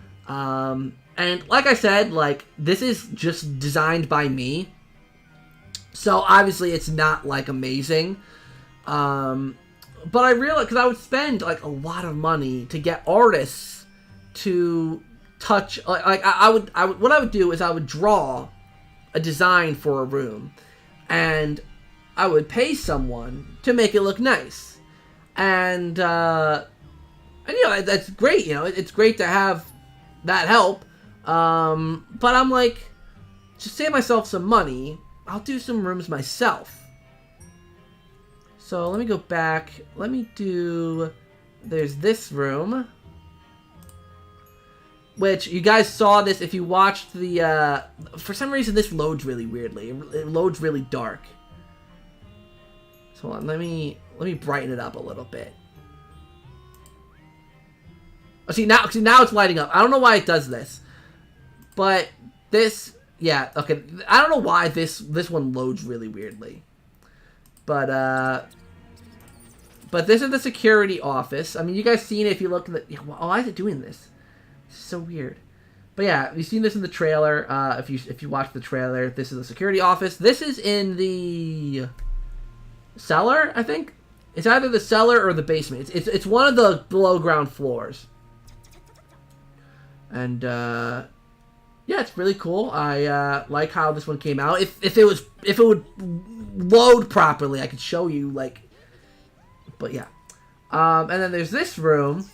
And like I said, like, this is just designed by me. So, obviously, it's not, like, amazing. But I realized, because I would spend, like, a lot of money to get artists to touch, like, what I would do is I would draw a design for a room. And I would pay someone to make it look nice. And you know, that's great, you know, it's great to have that help. But I'm like, to save myself some money, I'll do some rooms myself. So let me go back. Let me do, there's this room. which you guys saw this if you watched the, for some reason this loads really weirdly. It loads really dark. So hold on, let me brighten it up a little bit. Oh, see now it's lighting up. I don't know why it does this. But this, yeah, okay. I don't know why this one loads really weirdly. But this is the security office. I mean, you guys seen it if you look at the... Why is it doing this? It's so weird. But yeah, you've seen this in the trailer. If you watch the trailer, this is the security office. This is in the cellar, I think. It's either the cellar or the basement. It's one of the below ground floors. And yeah, it's really cool. I like how this one came out. If it would load properly, I could show you like. But yeah, and then there's this room,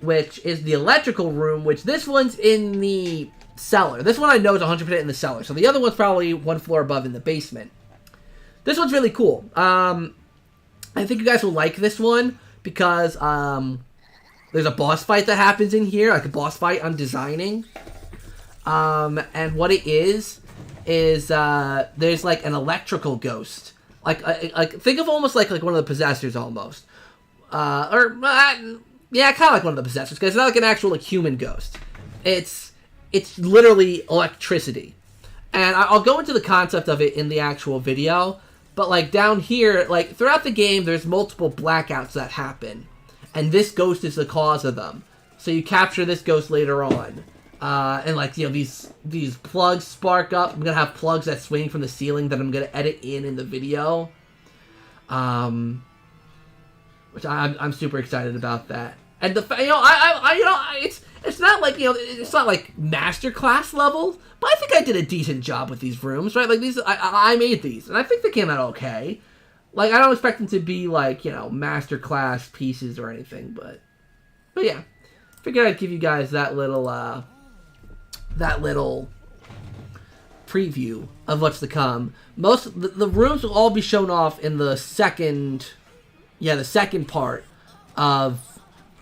which is the electrical room. Which this one's in the cellar. This one I know is 100% in the cellar. So the other one's probably one floor above in the basement. This one's really cool. I think you guys will like this one because there's a boss fight that happens in here, like a boss fight I'm designing. And what it is there's like an electrical ghost. Like think of almost like one of the possessors almost. Yeah, kind of like one of the possessors, because it's not like an actual like human ghost. It's literally electricity. And I'll go into the concept of it in the actual video, but like down here, like throughout the game, there's multiple blackouts that happen. And this ghost is the cause of them. So you capture this ghost later on. And like, you know, these plugs spark up. I'm gonna have plugs that swing from the ceiling that I'm gonna edit in the video. Which I'm super excited about that. And the it's not like, you know, it's not like masterclass level, but I think I did a decent job with these rooms, right? Like these, I made these, and I think they came out okay. Like, I don't expect them to be, like, you know, masterclass pieces or anything, but yeah. Figured I'd give you guys that little preview of what's to come. The rooms will all be shown off in the second part of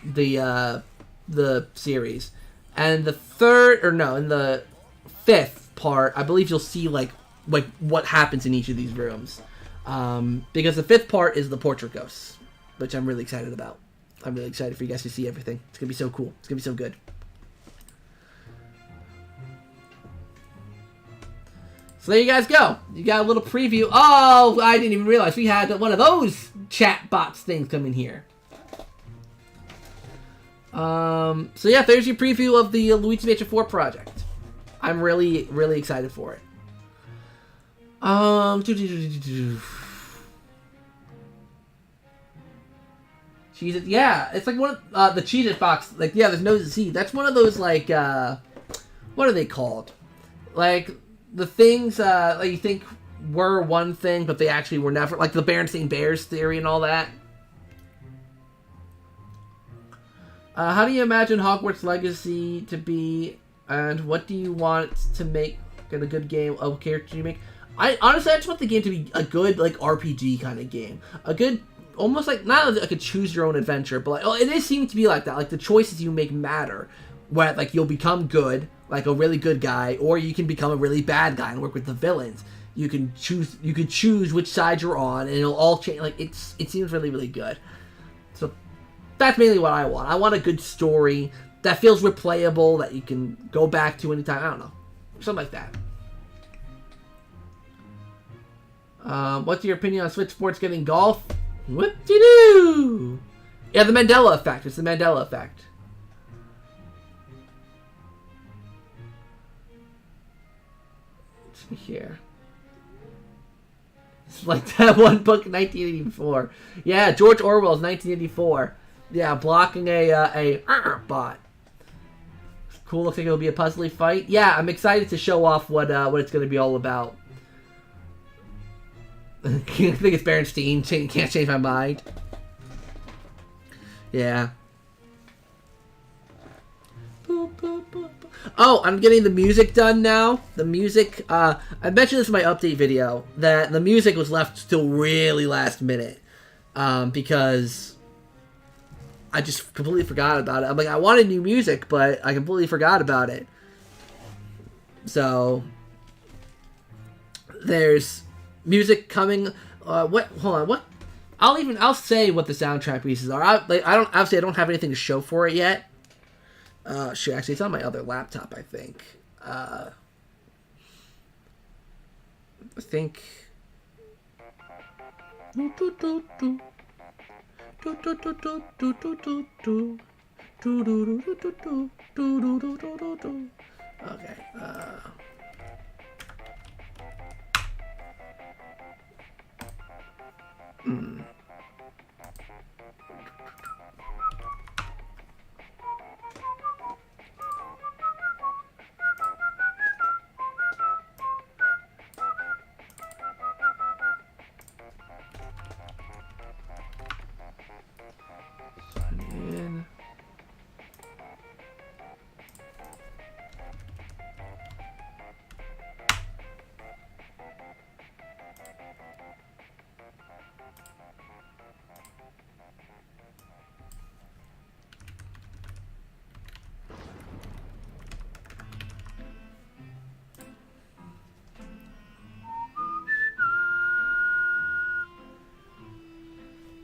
the series. And the in the fifth part, I believe you'll see, like what happens in each of these rooms. Because the fifth part is the portrait ghosts, which I'm really excited about. I'm really excited for you guys to see everything. It's gonna be so cool. It's gonna be so good. So there you guys go. You got a little preview. Oh, I didn't even realize we had one of those chat bots things come in here. So yeah, there's your preview of the Luigi Mansion 4 project. I'm really, really excited for it. Cheez-It, yeah, it's like one of the Cheez-It box. Like, yeah, there's no Z. That's one of those like what are they called? Like the things like you think were one thing, but they actually were never. Like the Berenstain Bears theory and all that. How do you imagine Hogwarts Legacy to be, and what do you want to make a good game of character you make? I just want the game to be a good like RPG kind of game. A good, almost like, not like a choose your own adventure, but like, oh, it is seeming to be like that. Like the choices you make matter. Where like you'll become good, like a really good guy, or you can become a really bad guy and work with the villains. You could choose which side you're on, and it'll all change. Like it seems really, really good. So that's mainly what I want. I want a good story that feels replayable, that you can go back to anytime. I don't know, something like that. What's your opinion on Switch Sports getting golf? Whoop-de-doo! Yeah, the Mandela effect. It's the Mandela effect. Let's see here. It's like that one book, 1984. Yeah, George Orwell's 1984. Yeah, blocking a bot. Cool. Looks like it'll be a puzzly fight. Yeah, I'm excited to show off what it's going to be all about. I think it's Berenstain. Can't change my mind. Yeah. Oh, I'm getting the music done now. The music, I mentioned this in my update video, that the music was left till really last minute. Because I just completely forgot about it. I'm like, I wanted new music, but I completely forgot about it. So there's music coming. Hold on. What? I'll say what the soundtrack pieces are. I don't have anything to show for it yet. Sure, actually, it's on my other laptop, I think. I think. Okay.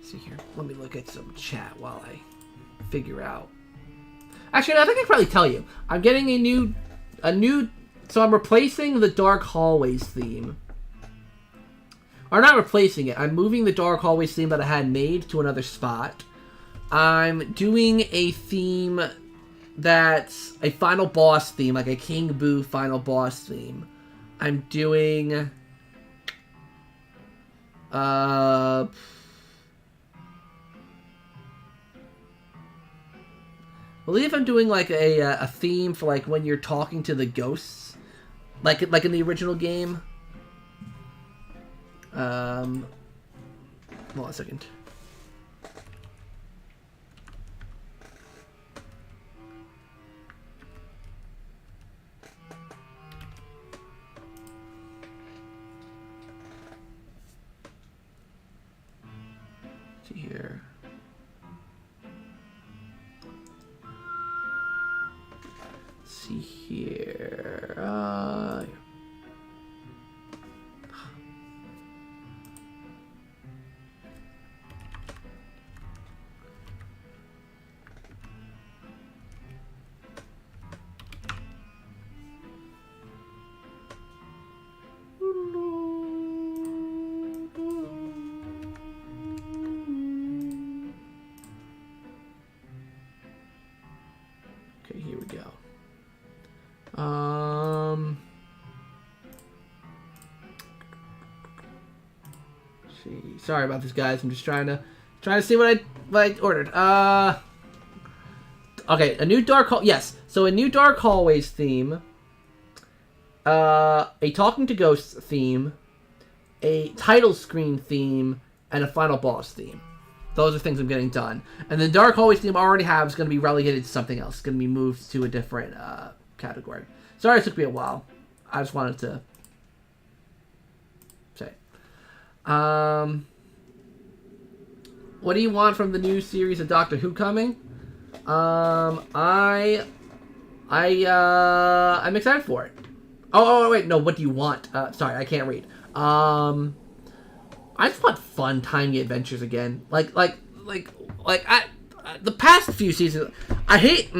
See here. Let me look at some chat while I figure out. Actually, I think I can probably tell you. I'm getting a new. So I'm replacing the Dark Hallways theme. Or not replacing it. I'm moving the Dark Hallways theme that I had made to another spot. I'm doing a theme that's a final boss theme, like a King Boo final boss theme. I'm doing. I believe I'm doing like a theme for like when you're talking to the ghosts, like in the original game. Hold on a second. See here. See here. Okay, here we go. Sorry about this, guys. I'm just trying to see what I ordered. Okay, a new so a new Dark Hallways theme, a Talking to Ghosts theme, a title screen theme, and a final boss theme. Those are things I'm getting done. And the Dark Hallways theme I already have is going to be relegated to something else. It's going to be moved to a different category. Sorry it took me a while. I just wanted to say. What do you want from the new series of Doctor Who coming? I'm excited for it. Oh wait, no. What do you want? Sorry, I can't read. I just want fun, tiny adventures again. Like the past few seasons. I hate.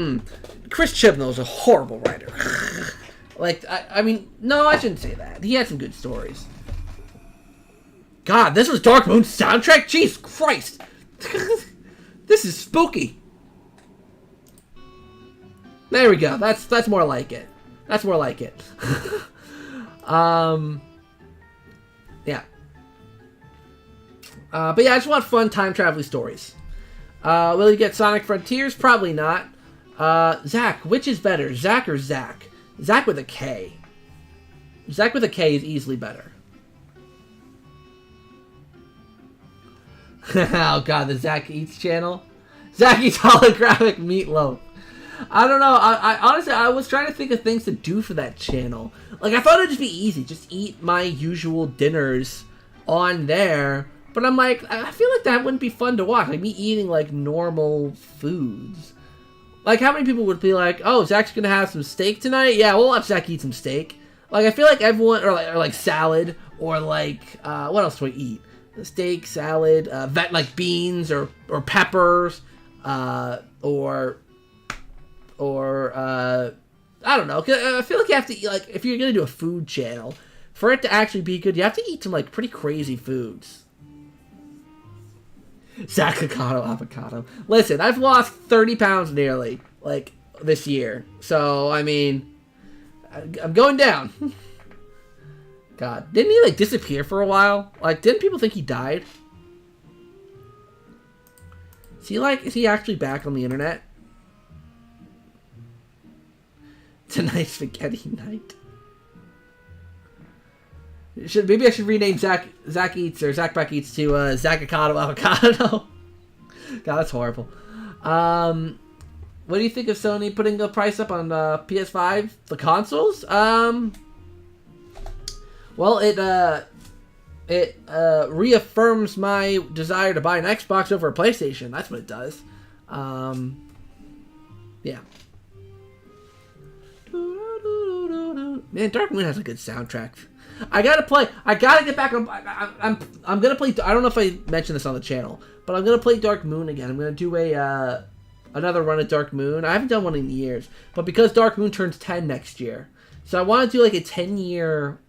Chris Chibnall's a horrible writer. I mean, no, I shouldn't say that. He had some good stories. God, this is Dark Moon's soundtrack? Jesus Christ! This is spooky. There we go. That's more like it. That's more like it. Yeah. But yeah, I just want fun time traveling stories. Will you get Sonic Frontiers? Probably not. Zach, which is better, Zach or Zach? Zach with a K. Zach with a K is easily better. Oh god, the Zach Eats channel. Zach Eats holographic meatloaf. I don't know. I honestly, I was trying to think of things to do for that channel. Like, I thought it'd just be easy. Just eat my usual dinners on there. But I'm like, I feel like that wouldn't be fun to watch. Like me eating like normal foods. Like how many people would be like, oh, Zach's gonna have some steak tonight? Yeah, we'll watch Zach eat some steak. Like I feel like everyone, or like salad, or like what else do I eat? Steak, salad, like beans or peppers, or I don't know. I feel like you have to eat, like, if you're gonna do a food channel, for it to actually be good, you have to eat some like pretty crazy foods. ZakPak avocado. Listen, I've lost 30 pounds nearly, like, this year. So, I mean, I'm going down. God. Didn't he, like, disappear for a while? Like, didn't people think he died? Is he actually back on the internet? Tonight's spaghetti night. Maybe I should rename Zach Eats or ZakPak Eats to ZakPak Avocado. God, that's horrible. What do you think of Sony putting the price up on PS5, the consoles? Well, it reaffirms my desire to buy an Xbox over a PlayStation. That's what it does. Yeah. Man, Dark Moon has a good soundtrack. I gotta get back on. I'm gonna play. I don't know if I mentioned this on the channel, but I'm gonna play Dark Moon again. I'm gonna do another run at Dark Moon. I haven't done one in years, but because Dark Moon turns 10 next year, so I want to do like a 10-year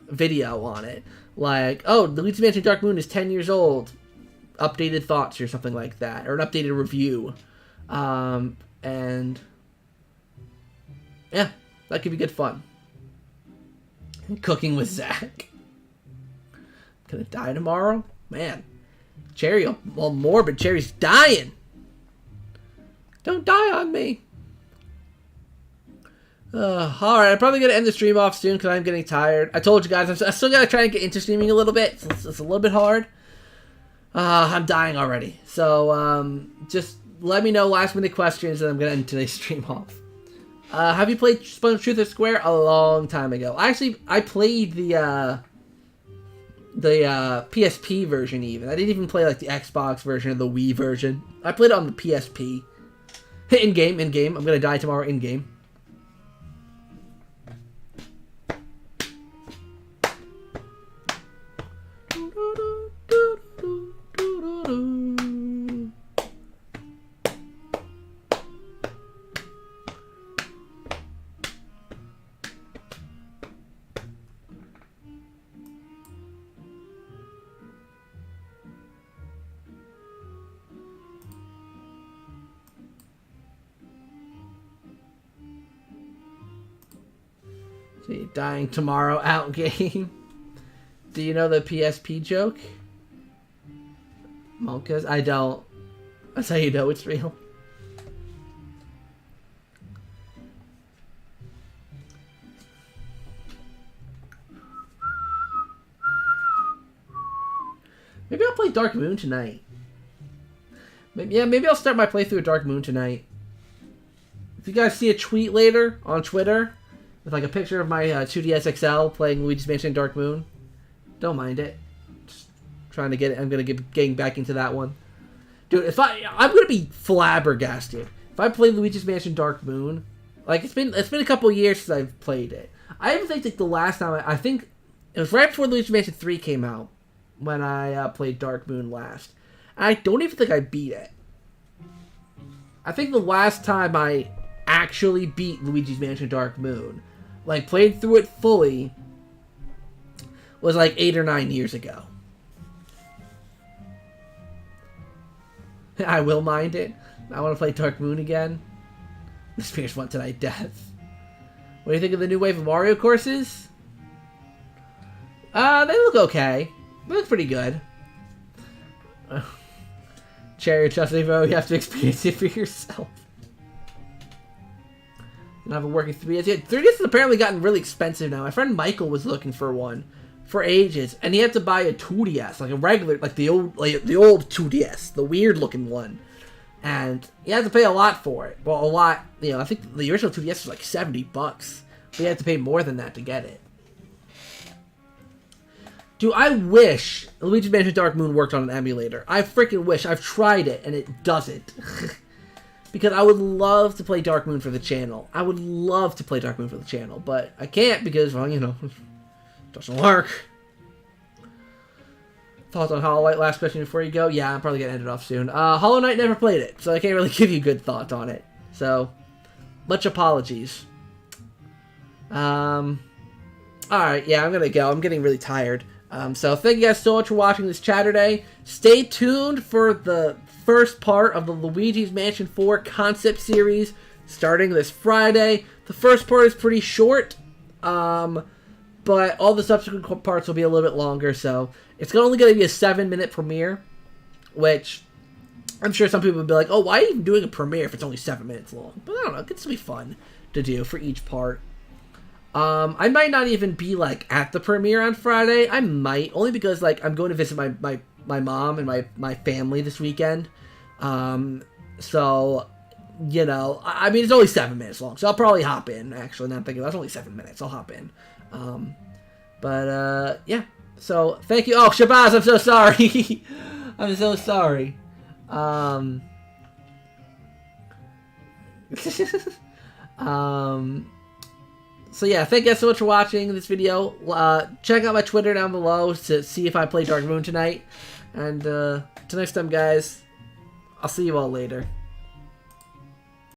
video on it. Like, oh, the Luigi Mansion Dark Moon is 10 years old. Updated thoughts or something like that, or an updated review, and yeah, that could be good fun. Cooking with Zach. Gonna die tomorrow? Man. Cherry, well, morbid. Cherry's dying. Don't die on me. Alright, I'm probably gonna end the stream off soon because I'm getting tired. I told you guys, I still gotta try and get into streaming a little bit. It's a little bit hard. I'm dying already. So, just let me know last minute questions and I'm gonna end today's stream off. Have you played Truth or Square? A long time ago. Actually, I played the PSP version even. I didn't even play like the Xbox version or the Wii version. I played it on the PSP. In-game. I'm gonna die tomorrow in-game. See, dying tomorrow out game. Do you know the PSP joke? Monkas? I don't. That's how you know it's real. Maybe I'll play Dark Moon tonight. Maybe I'll start my playthrough of Dark Moon tonight. If you guys see a tweet later on Twitter with like a picture of my 2DS XL playing Luigi's Mansion Dark Moon, don't mind it. Just trying to get it. I'm gonna getting back into that one, dude. I'm gonna be flabbergasted if I play Luigi's Mansion Dark Moon. Like it's been a couple years since I've played it. I even think like the last time I think it was right before Luigi's Mansion 3 came out when I played Dark Moon last. I don't even think I beat it. I think the last time I actually beat Luigi's Mansion Dark Moon, like played through it fully, was like 8 or 9 years ago. I will mind it. I want to play Dark Moon again. The Spears want tonight death. What do you think of the new wave of Mario courses? They look okay. They look pretty good. Cherry Chelsea, bro, you have to experience it for yourself. You don't have a working 3DS yet. 3DS has apparently gotten really expensive now. My friend Michael was looking for one for ages, and he had to buy a 2DS, like a regular, like the old 2DS, the weird looking one, and he had to pay a lot for it. Well, a lot, you know. I think the original 2DS was like $70, but he had to pay more than that to get it. Dude, I wish Luigi's Mansion Dark Moon worked on an emulator. I freaking wish. I've tried it, and it doesn't. Because I would love to play Dark Moon for the channel. I would love to play Dark Moon for the channel, but I can't because, well, you know, it doesn't work. Thoughts on Hollow Knight? Last question before you go. Yeah, I'm probably going to end it off soon. Hollow Knight, never played it, so I can't really give you good thoughts on it. So, much apologies. Alright, yeah, I'm going to go. I'm getting really tired. So thank you guys so much for watching this Chaturday. Stay tuned for the first part of the Luigi's Mansion 4 concept series starting this Friday. The first part is pretty short, but all the subsequent parts will be a little bit longer, so it's only going to be a 7-minute premiere, which I'm sure some people would be like, oh, why are you even doing a premiere if it's only 7 minutes long? But I don't know, it gets to be fun to do for each part. I might not even be, like, at the premiere on Friday. I might, only because, like, I'm going to visit my mom and my family this weekend. So, you know, I mean, it's only 7 minutes long, so I'll probably hop in, actually. Now I'm thinking, that's only 7 minutes. I'll hop in. Yeah. So, thank you. Oh, Shabazz, I'm so sorry. I'm so sorry. So yeah, thank you guys so much for watching this video. Check out my Twitter down below to see if I play Dark Moon tonight. And till next time, guys, I'll see you all later.